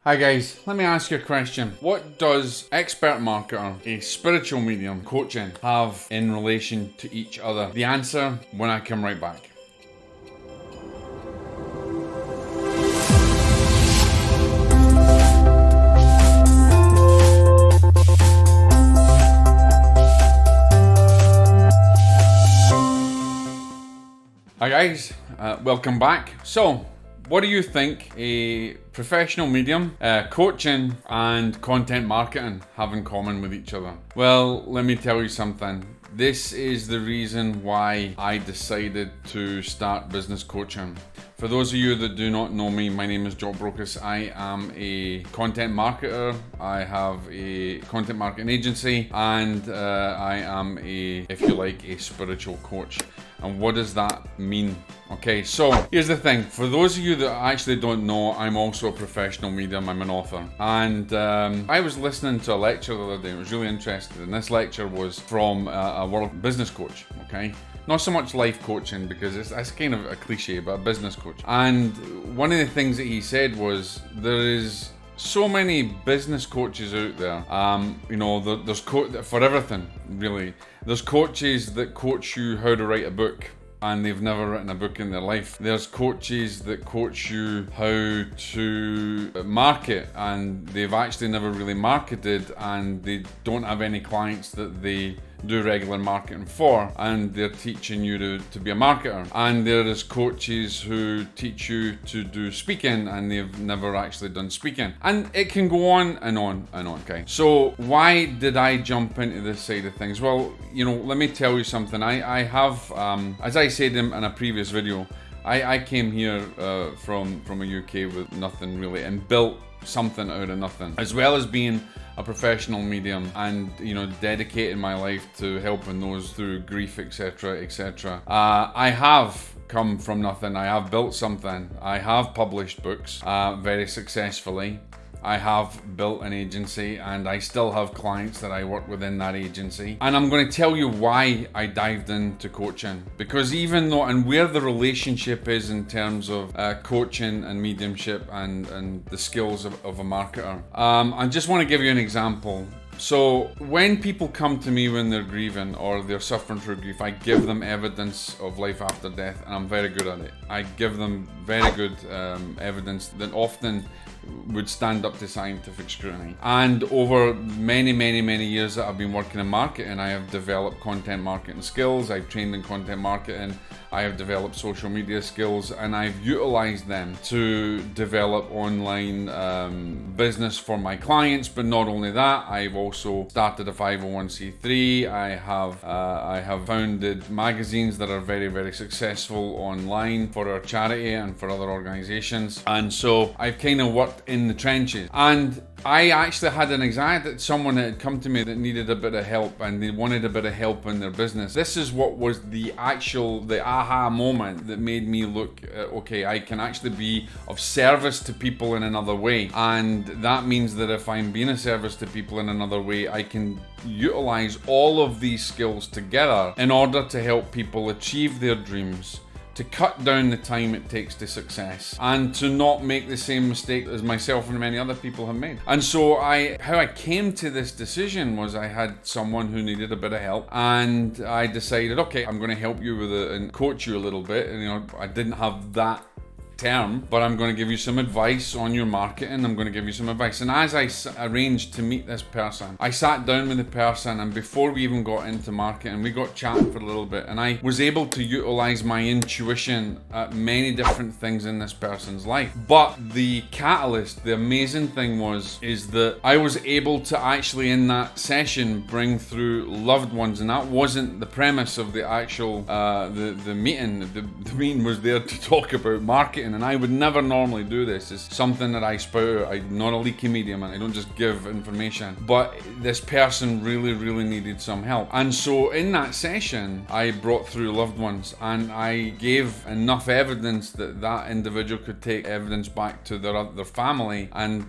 Hi guys, let me ask you a question. What does expert marketer, a spiritual medium, coaching have in relation to each other? The answer when I come right back. Hi guys, welcome back. So, what do you think a professional medium, coaching and content marketing have in common with each other? Well, let me tell you something. This is the reason why I decided to start business coaching. For those of you that do not know me, my name is Jock Brocus. I am a content marketer. I have a content marketing agency, and I am if you like, a spiritual coach. And what does that mean? Okay, so here's the thing. For those of you that actually don't know, I'm also a professional medium. I'm an author. And I was listening to a lecture the other day. I was really interested. And this lecture was from a world business coach, okay? Not so much life coaching, because it's kind of a cliche, but a business coach. And one of the things that he said was, there is so many business coaches out there. There's for everything, really. There's coaches that coach you how to write a book, and they've never written a book in their life. There's coaches that coach you how to market, and they've actually never really marketed, and they don't have any clients that they do regular marketing for, and they're teaching you to be a marketer. And there is coaches who teach you to do speaking, and they've never actually done speaking. And it can go on and on and on, okay? So why did I jump into this side of things? Well, let me tell you something. I have, as I said in a previous video, I came here from a UK with nothing really, and built something out of nothing, as well as being a professional medium and dedicating my life to helping those through grief, etc. I have come from nothing. I have built something. I have published books very successfully. I have built an agency, and I still have clients that I work with in that agency. And I'm going to tell you why I dived into coaching, because even though, and where the relationship is in terms of coaching and mediumship and the skills of a marketer. I just want to give you an example. So when people come to me when they're grieving or they're suffering through grief, I give them evidence of life after death, and I'm very good at it. I give them very good evidence that often would stand up to scientific scrutiny. And over many years that I've been working in marketing, I have developed content marketing skills. I've trained in content marketing. I have developed social media skills, and I've utilized them to develop online business for my clients. But not only that, I've also started a 501c3. I have founded magazines that are very successful online for our charity and for other organizations. And so I've kind of worked in the trenches. And I actually had an anxiety that someone had come to me that needed a bit of help, and they wanted a bit of help in their business. This is what was the aha moment that made me look, okay, I can actually be of service to people in another way. And that means that if I'm being of service to people in another way, I can utilize all of these skills together in order to help people achieve their dreams, to cut down the time it takes to success, and to not make the same mistake as myself and many other people have made. And so how I came to this decision was, I had someone who needed a bit of help, and I decided, okay, I'm going to help you with it and coach you a little bit. And I didn't have that term, but I'm going to give you some advice on your marketing. I'm going to give you some advice. And as I arranged to meet this person, I sat down with the person, and before we even got into marketing, we got chatting for a little bit, and I was able to utilize my intuition at many different things in this person's life. But the catalyst, the amazing thing is that I was able to actually in that session bring through loved ones, and that wasn't the premise of the actual the meeting. The meeting was there to talk about marketing, and I would never normally do this. It's something that I spout out. I'm not a leaky medium, and I don't just give information. But this person really needed some help. And so in that session, I brought through loved ones, and I gave enough evidence that individual could take evidence back to their family, and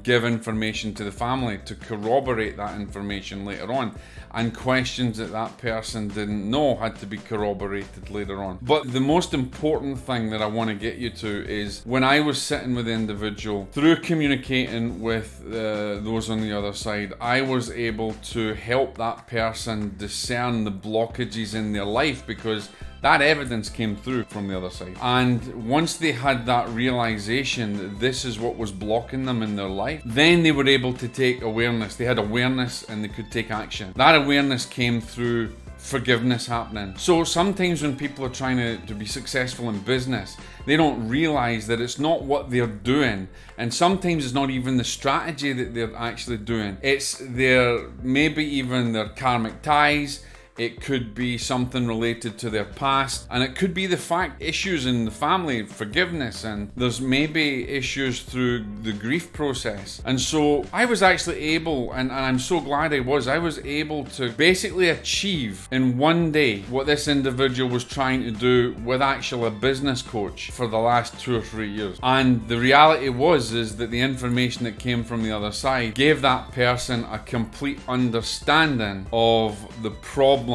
give information to the family to corroborate that information later on. And questions that person didn't know had to be corroborated later on. But the most important thing that I want to get you you to is when I was sitting with the individual, through communicating with those on the other side, I was able to help that person discern the blockages in their life, because that evidence came through from the other side. And once they had that realization that this is what was blocking them in their life, then they were able to take awareness. They had awareness and they could take action. That awareness came through forgiveness happening. So sometimes when people are trying to be successful in business, they don't realize that it's not what they're doing, and sometimes it's not even the strategy that they're actually doing. It's maybe even their karmic ties. It could be something related to their past, and it could be the fact issues in the family, forgiveness, and there's maybe issues through the grief process. And so I was actually able, and I'm so glad I was able to basically achieve in one day what this individual was trying to do with actually a business coach for the last 2 or 3 years. And the reality is that the information that came from the other side gave that person a complete understanding of the problem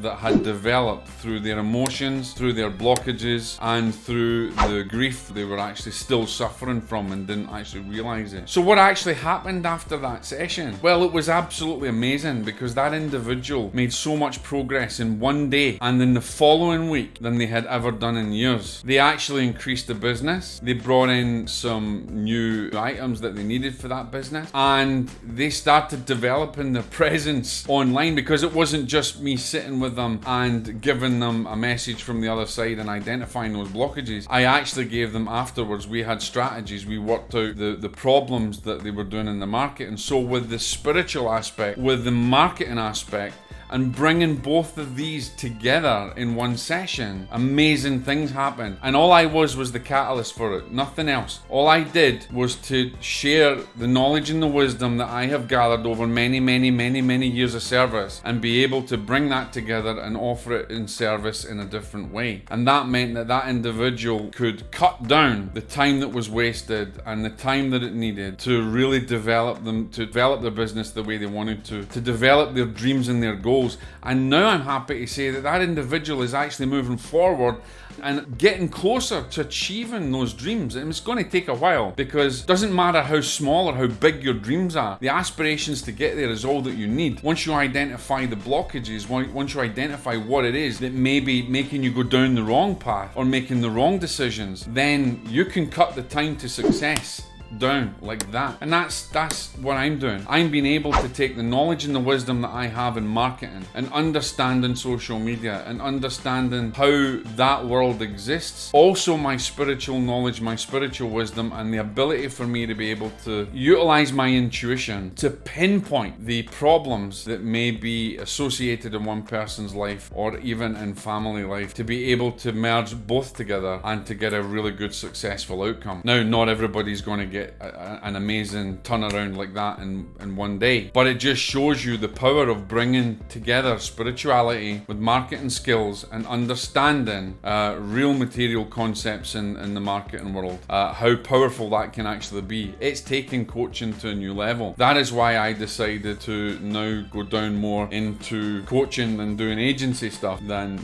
that had developed through their emotions, through their blockages, and through the grief they were actually still suffering from and didn't actually realize it. So what actually happened after that session? Well, it was absolutely amazing, because that individual made so much progress in one day and in the following week than they had ever done in years. They actually increased the business. They brought in some new items that they needed for that business, and they started developing their presence online, because it wasn't just me sitting with them and giving them a message from the other side and identifying those blockages. I actually gave them afterwards. We had strategies. We worked out the problems that they were doing in the market. And so with the spiritual aspect, with the marketing aspect, and bringing both of these together in one session, amazing things happened. And all I was the catalyst for it, nothing else. All I did was to share the knowledge and the wisdom that I have gathered over many years of service, and be able to bring that together and offer it in service in a different way. And that meant that that individual could cut down the time that was wasted and the time that it needed to really develop their business the way they wanted to develop their dreams and their goals. And now I'm happy to say that that individual is actually moving forward and getting closer to achieving those dreams. And it's going to take a while, because it doesn't matter how small or how big your dreams are, the aspirations to get there is all that you need. Once you identify the blockages, once you identify what it is that may be making you go down the wrong path or making the wrong decisions, then you can cut the time to success down like that. And that's what I'm doing. I'm being able to take the knowledge and the wisdom that I have in marketing and understanding social media and understanding how that world exists, also my spiritual knowledge, my spiritual wisdom, and the ability for me to be able to utilize my intuition to pinpoint the problems that may be associated in one person's life or even in family life, to be able to merge both together and to get a really good successful outcome. Now, not everybody's going to get an amazing turnaround like that in one day, but it just shows you the power of bringing together spirituality with marketing skills and understanding real material concepts in the marketing world, how powerful that can actually be. It's taking coaching to a new level. That is why I decided to now go down more into coaching and doing agency stuff. Than,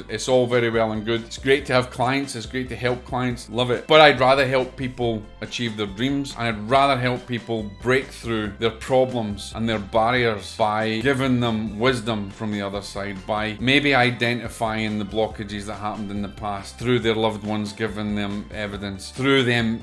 it's all very well and good. It's great to have clients, it's great to help clients, love it, but I'd rather help people achieve their dreams, and I'd rather help people break through their problems and their barriers by giving them wisdom from the other side, by maybe identifying the blockages that happened in the past through their loved ones, giving them evidence, through them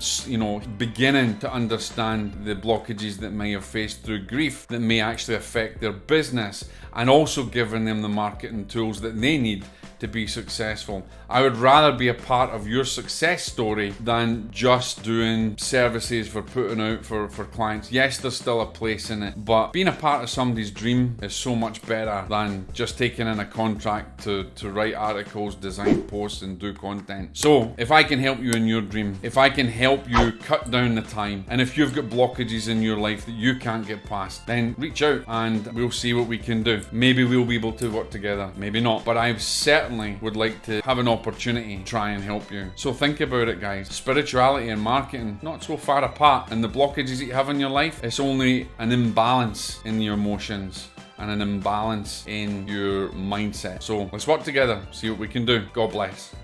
beginning to understand the blockages that may have faced through grief that may actually affect their business, and also giving them the marketing tools that they need to be successful. I would rather be a part of your success story than just doing services for putting out for clients. Yes, there's still a place in it, but being a part of somebody's dream is so much better than just taking in a contract to write articles, design posts, and do content. So if I can help you in your dream, if I can help you cut down the time, and if you've got blockages in your life that you can't get past, then reach out and we'll see what we can do. Maybe we'll be able to work together, maybe not, but I certainly would like to have an opportunity to try and help you. So think about it, guys. Spirituality and marketing, not so far apart, and the blockages that you have in your life, it's only an imbalance in your emotions and an imbalance in your mindset. So let's work together, see what we can do. God bless.